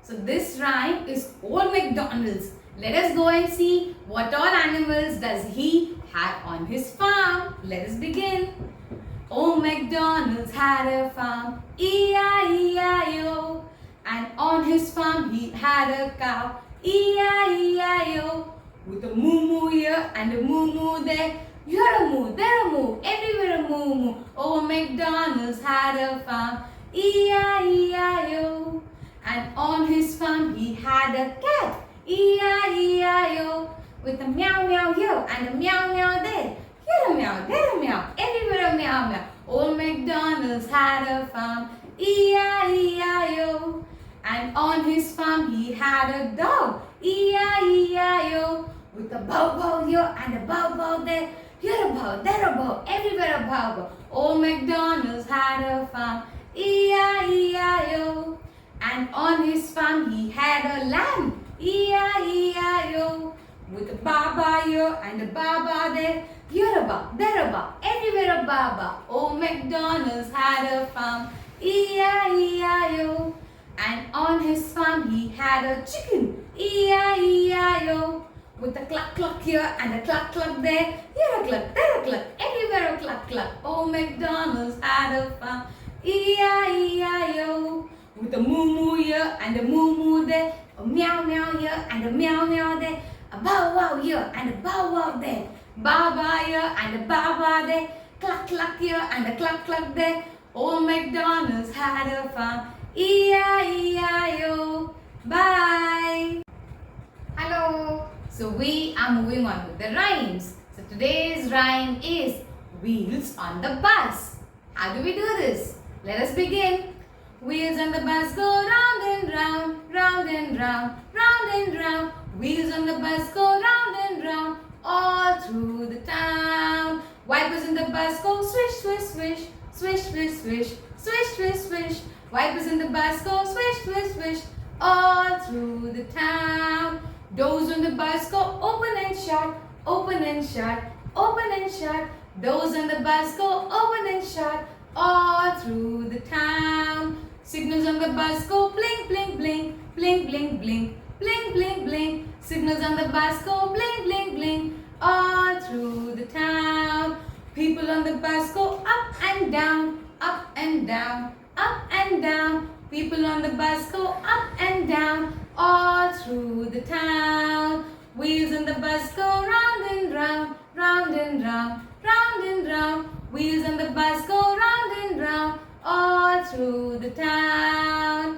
So this rhyme is Old MacDonald's. Let us go and see what all animals does he have on his farm. Let us begin. Old MacDonald's had a farm, E-I-E-I-O. And on his farm he had a cow, E-I-E-I-O. With a moo-moo here and a moo-moo there. Here a moo, there a moo, everywhere a moo-moo. Old MacDonald's had a farm, E-I-E-I-O. And on his farm he had a cat, E-I-E-I-O. With a meow-meow here and a meow-meow there. Here a meow, there a meow, everywhere a meow-meow. Old MacDonald's had a farm, E-I-E-I-O. And on his farm he had a dog, E-I-E-I-O. With a bow-bow here and a bow-bow there. Here a bow, there a bow, everywhere a bow-bow. Old MacDonald's had a farm, E-I-E-I-O. And on his farm he had a lamb, E-I-E-I-O. With a ba-ba here and a ba-ba there. Here a bow, there a bow, everywhere a ba-ba. Old MacDonald's had a farm, E-I-E-I-O. And on his farm he had a chicken, E-I-E-I-O. With a cluck cluck here and a cluck cluck there. Here a cluck, there a cluck, everywhere a cluck cluck. Old MacDonald's had a farm, E-I-E-I-O. With a moo moo here and a moo moo there. A meow meow here and a meow meow there. A bow wow here and a bow wow there. Ba ba here and a ba ba there. Cluck cluck here and a cluck cluck there. Old MacDonald's had a farm, E-I-E-I-O. Bye. Hello. So we are moving on with the rhymes. So today's rhyme is wheels on the bus. How do we do this? Let us begin. Wheels on the bus go round and round, round and round, round and round. Wheels on the bus go round and round, all through the town. Wipers in the bus go swish, swish, swish, swish, swish, swish, swish, swish, swish. Wipers in the bus go swish, swish, swish, all through the town. Doors on the bus go open and shut, open and shut, open and shut. Doors on the bus go open and shut, all through the town. Signals on the bus go blink, blink, blink, blink, blink, blink, blink, blink, blink. Signals on the bus go blink, blink, blink, all through the town. People on the bus go up and down, up and down, up and down. People on the bus go up and down, all through the town. Wheels on the bus go round and round, round and round, round and round. Wheels on the bus go round and round, all through the town.